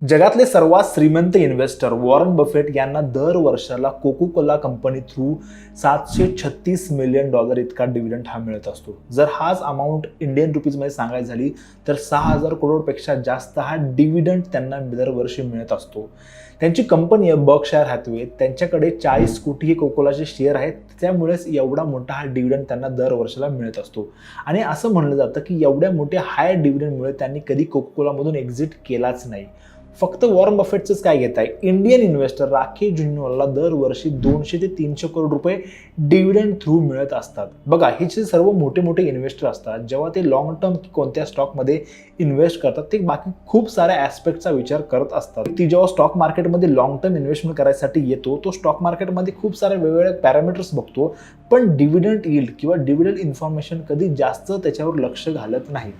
जगातले सर्वात श्रीमंत इन्व्हेस्टर वॉरन बफेट यांना दर वर्षाला Coca Cola company through $736 million इतका डिव्हिडंड हा मिळत असतो। जर हाच अमाऊंट इंडियन रुपीजमध्ये सांगायची झाली तर 6,000 करोडपेक्षा जास्त हा डिव्हिडंड त्यांना दरवर्षी मिळत असतो। त्यांची कंपनी आहे बर्कशायर हॅथवे, त्यांच्याकडे 40 कोटी हे कोकोलाचे शेअर आहेत, त्यामुळेच एवढा मोठा हा डिव्हिडंड त्यांना दर वर्षाला मिळत असतो। आणि असं म्हणलं जातं की एवढ्या मोठ्या हाय डिव्हिडंडमुळे त्यांनी कधी कोको कोलामधून एक्झिट केलाच नाही। फक्त वॉरन बफेटच काय घेत आहे, इंडियन इन्व्हेस्टर राखी जुन्नवालला दरवर्षी 200 ते 300 करोड रुपये डिव्हिडंड थ्रू मिळत असतात। बघा, हे जे सर्व मोठे मोठे इन्व्हेस्टर असतात, जेव्हा ते लॉंग टर्म कोणत्या स्टॉकमध्ये इन्व्हेस्ट करतात ते बाकी खूप साऱ्या ॲस्पेक्टचा विचार करत असतात। ती जेव्हा स्टॉक मार्केटमध्ये लॉंग टर्म इन्व्हेस्टमेंट करायसाठी येतो, तो स्टॉक मार्केटमध्ये खूप सारे वेगवेगळे पॅरामीटर्स बघतो, पण डिव्हिडंड यील्ड किंवा डिव्हिडंड इन्फॉर्मेशन कधी जास्त त्याच्यावर लक्ष घालत नाही।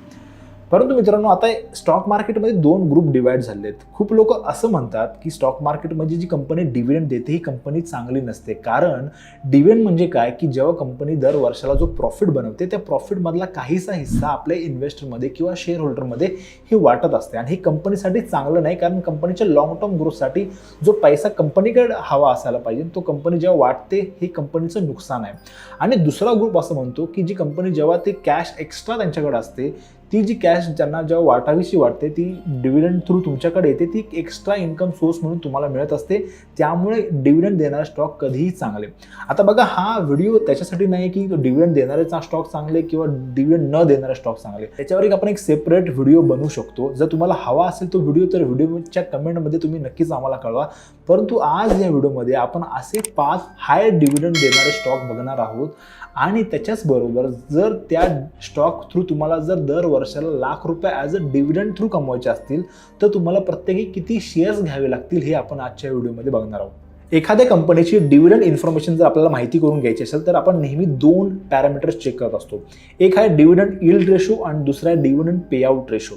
परंतु मित्रांनो, आता स्टॉक मार्केटमध्ये दोन ग्रुप डिवाइड झालेत। खूप लोक असं म्हणतात की स्टॉक मार्केटमध्ये जी कंपनी डिव्हिडंड देते ही कंपनी चांगली नसते, कारण डिव्हिडंड म्हणजे काय की जेव्हा कंपनी दर वर्षाला जो प्रॉफिट बनवते त्या प्रॉफिटमधला काहीसा हिस्सा आपल्या इन्व्हेस्टरमध्ये किंवा शेअर होल्डरमध्ये हे वाटत असते, आणि हे कंपनीसाठी चांगलं नाही, कारण कंपनीच्या लॉंग टर्म ग्रोथसाठी जो पैसा कंपनीकडे हवा असायला पाहिजे तो कंपनी जेव्हा वाटते हे कंपनीचं नुकसान आहे। आणि दुसरा ग्रुप असं म्हणतो की जी कंपनी जेव्हा ते कॅश एक्स्ट्रा त्यांच्याकडे असते, ती जी कॅश ज्यांना जेव्हा वाटावीशी वाटते ती डिव्हिडंड थ्रू तुमच्याकडे येते, ती एक्स्ट्रा इन्कम सोर्स म्हणून तुम्हाला मिळत असते, त्यामुळे डिव्हिडंड देणारे स्टॉक कधीही चांगले। आता बघा, हा व्हिडिओ त्याच्यासाठी नाही की डिव्हिडंड देणारे स्टॉक चांगले किंवा डिव्हिडंड न देणारे स्टॉक चांगले, त्याच्यावर आपण एक सेपरेट व्हिडिओ बनवू शकतो। जर तुम्हाला हवा असेल तो व्हिडिओ तर व्हिडिओच्या कमेंटमध्ये तुम्ही नक्कीच आम्हाला कळवा। परंतु आज या व्हिडिओमध्ये आपण असे 5 हाय डिव्हिडंड देणारे स्टॉक बघणार आहोत, आणि त्याच्याच बरोबर जर त्या स्टॉक थ्रू तुम्हाला जर दर वर्षाला लाख रुपये ॲज अ डिव्हिडंड थ्रू कमवायचे असतील तर तुम्हाला प्रत्येकी किती शेअर्स घ्यावे लागतील हे आपण आजच्या व्हिडिओमध्ये बघणार आहोत। एखाद्या कंपनीची डिव्हिडंड इन्फॉर्मेशन जर आपल्याला माहिती करून घ्यायची असेल तर आपण नेहमी 2 पॅरामीटर्स चेक करत असतो। एक आहे डिव्हिडंड यील्ड रेशो आणि दुसरा आहे डिव्हिडंड पेआउट रेशो।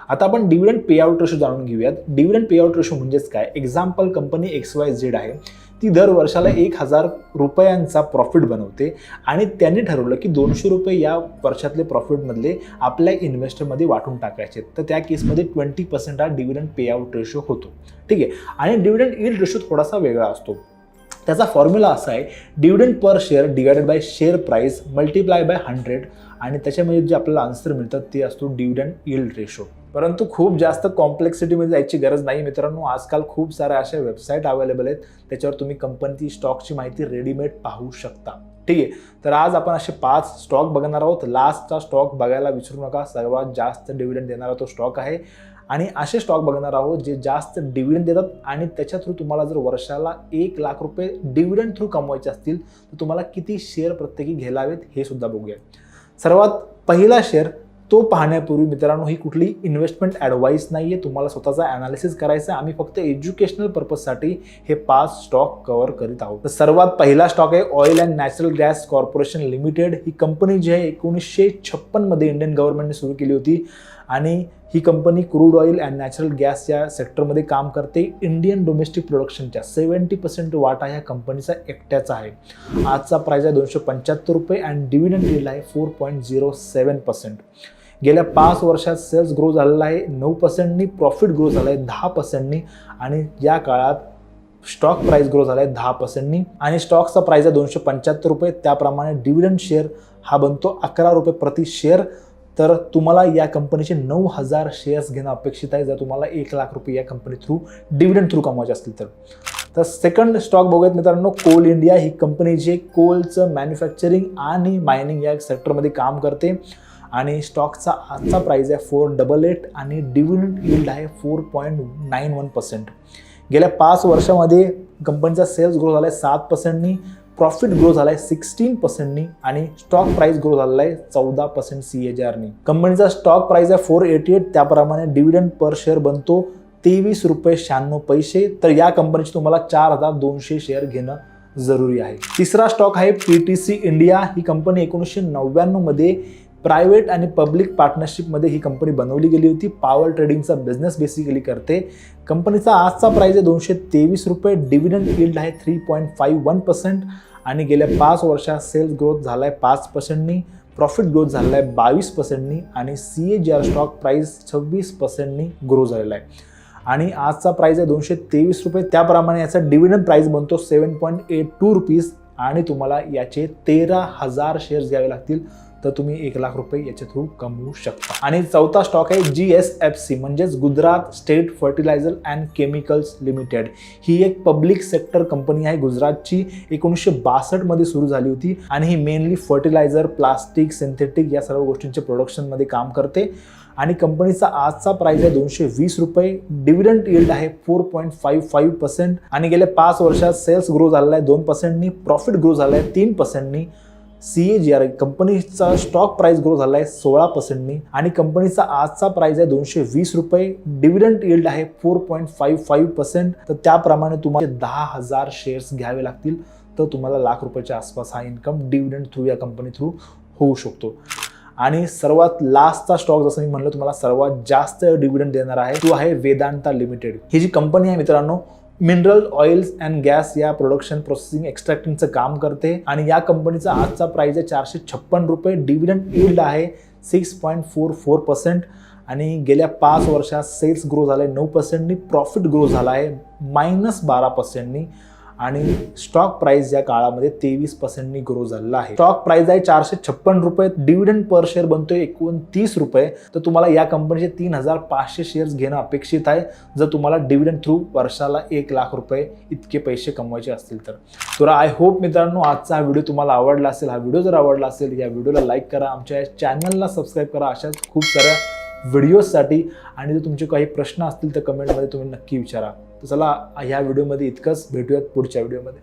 आता आपण डिव्हिडंड पेआउट रेशो जाणून घेऊयात। डिव्हिडंड पेआउट रेशो म्हणजेच काय, एक्झाम्पल कंपनी XYZ आहे, ती दर वर्षाला 1,000 रुपयांचा प्रॉफिट बनवते आणि त्यांनी ठरवलं की 200 रुपये या वर्षातले प्रॉफिटमधले आपल्या इन्व्हेस्टरमध्ये वाटून टाकायचे, तर त्या केसमध्ये 20% हा डिव्हिडंड पेआउट रेशो होतो। ठीक आहे, आणि डिव्हिडंड यील्ड रेशो थोडासा वेगळा असतो। त्याचा फॉर्म्युला असा आहे, dividend per share divided by share price multiply by 100, आणि त्याच्यामध्ये जे आपल्याला आन्सर मिळतात ते असतो डिव्हिडंड यील्ड रेशो। परंतु खूप जास्त कॉम्प्लेक्सिटीमध्ये जायची गरज नाही मित्रांनो, आजकाल खूप साऱ्या अशा वेबसाईट अवेलेबल आहेत, त्याच्यावर तुम्ही कंपनीची स्टॉकची माहिती रेडीमेड पाहू शकता। ठीक आहे, तर आज आपण असे 5 स्टॉक बघणार आहोत। लास्टचा स्टॉक बघायला विसरू नका, सर्वात जास्त डिव्हिडंड देणारा तो स्टॉक आहे, आणि असे स्टॉक बघणार आहोत जे जास्त डिव्हिडंड देतात, आणि त्याच्या थ्रू तुम्हाला जर वर्षाला 1 लाख रुपये डिव्हिडंड थ्रू कमवायचे असतील तर तुम्हाला किती शेअर प्रत्येकी घ्यायला हवेत हे सुद्धा बघूया। सर्वात पहिला शेअर तो पाहण्यापूर्वी मित्रांनो, ही कुठली इन्व्हेस्टमेंट ॲडवाईस नाही आहे, तुम्हाला स्वतःचा ॲनालिसिस करायचा आहे। आम्ही फक्त एज्युकेशनल पर्पजसाठी हे 5 स्टॉक कव्हर करीत आहोत। तर सर्वात पहिला स्टॉक आहे oil and natural gas corporation limited. ही कंपनी जी आहे 1956 मध्ये इंडियन गव्हर्नमेंटने सुरू केली होती, आणि ही company crude oil and natural gas या सेक्टरमध्ये काम करते। इंडियन डोमेस्टिक प्रोडक्शनच्या 70% वाटा ह्या कंपनीचा एकट्याचा आहे। आजचा प्राइस आहे 275 रुपये आणि डिव्हिडंड यील्ड आहे 4.07%। गेल्या 5 वर्षात सेल्स ग्रो झालेला आहे 9%नी, प्रॉफिट ग्रो झाला आहे 10%नी, आणि या काळात स्टॉक प्राइस ग्रो झाला आहे 10%नी, आणि स्टॉकचा प्राइस आहे 275 रुपये। त्याप्रमाणे डिव्हिडंड शेअर हा बनतो 11 रुपये प्रति शेअर। तर तुम्हाला या कंपनीचे 9,000 शेअर्स घेणं अपेक्षित आहे जर तुम्हाला 1 लाख रुपये या कंपनी थ्रू डिव्हिडंड थ्रू कमवायचे असतील तर। तर सेकंड स्टॉक बघूयात मित्रांनो, कोल इंडिया। ही कंपनी जी कोलचं मॅन्युफॅक्चरिंग आणि मायनिंग या सेक्टरमध्ये काम करते, आणि स्टॉकचा आजचा प्राइस आहे 488 आणि डिव्हिडंड यील्ड आहे 4.91%। गेल्या 5 वर्षामध्ये कंपनीचा सेल्स ग्रो झाला आहे 7%नी, प्रॉफिट ग्रो झाला आहे 16%नी, आणि स्टॉक प्राइस ग्रो झालेला आहे 14% CAGRनी। कंपनीचा स्टॉक प्राइस आहे 488, त्याप्रमाणे डिव्हिडंड पर शेअर बनतो 23 रुपये 96 पैसे। तर या कंपनीचे तुम्हाला 4,200 शेअर घेणं जरुरी आहे। तिसरा स्टॉक आहे PTC इंडिया। ही कंपनी 1999 मध्ये प्रायव्हेट आणि पब्लिक पार्टनरशिपमध्ये ही कंपनी बनवली गेली होती। पॉवर ट्रेडिंगचा बिझनेस बेसिकली करते। कंपनीचा आजचा प्राइस आहे 223 रुपये, डिव्हिडंड यील्ड आहे 3.51%, आणि गेल्या 5 वर्षात सेल्स ग्रोथ झाला आहे 5%नी, प्रॉफिट ग्रोथ झालेला आहे 22%नी, आणि CAGR स्टॉक प्राइस 26%नी ग्रो झालेला आहे। आणि आजचा प्राइस आहे 223 रुपये. त्याप्रमाणे याचा डिव्हिडंड प्राइस बनतो 7.82 रुपीज आणि तुम्हाला याचे 13,000 शेअर्स घ्यावे लागतील तर तुम्ही 1 लाख रुपये याच्या थ्रू कमवू शकता. आणि चौथा स्टॉक आहे GSFC म्हणजेच Gujarat state fertiliser and chemicals limited. ही एक पब्लिक सेक्टर कंपनी आहे गुजरातची. 1962 मध्ये सुरू झाली होती आणि ही मेनली फर्टिलायझर, प्लास्टिक, सिंथेटिक या सर्व गोष्टींच्या प्रोडक्शनमध्ये काम करते. आणि कंपनीचा आजचा प्राइस आहे 220 रुपये. डिव्हिडंड यील्ड आहे 4.55% आणि गेल्या 5 वर्षात सेल्स ग्रो झालेला आहे 2%नी, प्रॉफिट ग्रो झाला आहे 3%नी, CAGR कंपनीचा स्टॉक प्राइस ग्रो झाला आहे 16%नी आणि कंपनीचा आजचा प्राइस आहे 220 रुपये. डिव्हिडंड यील्ड आहे 4.55%. तर त्याप्रमाणे तुम्हाला 10,000 शेअर्स घ्यावे लागतील तर तुम्हाला लाख रुपयाच्या आसपास हा इन्कम डिव्हिडंड थ्रू या कंपनी थ्रू होऊ शकतो. आणि सर्वात लास्टचा स्टॉक जसं मी म्हणलं तुम्हाला सर्वात जास्त डिव्हिडंड देणार आहे तो आहे वेदांता लिमिटेड. ही जी कंपनी आहे मित्रांनो मिनरल ऑइल्स अँड गॅस या प्रोडक्शन प्रोसेसिंग एक्स्ट्रॅक्टिंगचं काम करते आणि या कंपनीचा आजचा प्राइस आहे 456 रुपये. डिव्हिडंड यील्ड आहे 6.44% आणि गेल्या 5 वर्षात सेल्स ग्रो झाले 9%नी, प्रॉफिट ग्रो झाला आहे -12%नी आणि स्टॉक प्राइस या काळामध्ये 23%नी ग्रो झालेला आहे. स्टॉक प्राइस आहे 456 रुपये. डिव्हिडंड पर शेअर बनतोय 29 रुपये. तर तुम्हाला या कंपनीचे 3,500 शेअर्स घेणं अपेक्षित आहे जर तुम्हाला डिव्हिडंड थ्रू वर्षाला 1 लाख रुपये इतके पैसे कमवायचे असतील तर. तर आय होप मित्रांनो आजचा हा व्हिडिओ तुम्हाला आवडला असेल. हा व्हिडिओ जर आवडला असेल या व्हिडिओला लाईक करा, आमच्या चॅनलला सबस्क्राईब करा अशाच खूप साऱ्या व्हिडिओजसाठी. आणि जर तुमचे काही प्रश्न असतील तर कमेंटमध्ये तुम्ही नक्की विचारा. तर चला ह्या व्हिडिओमध्ये इतकंच. भेटूयात पुढच्या व्हिडिओमध्ये.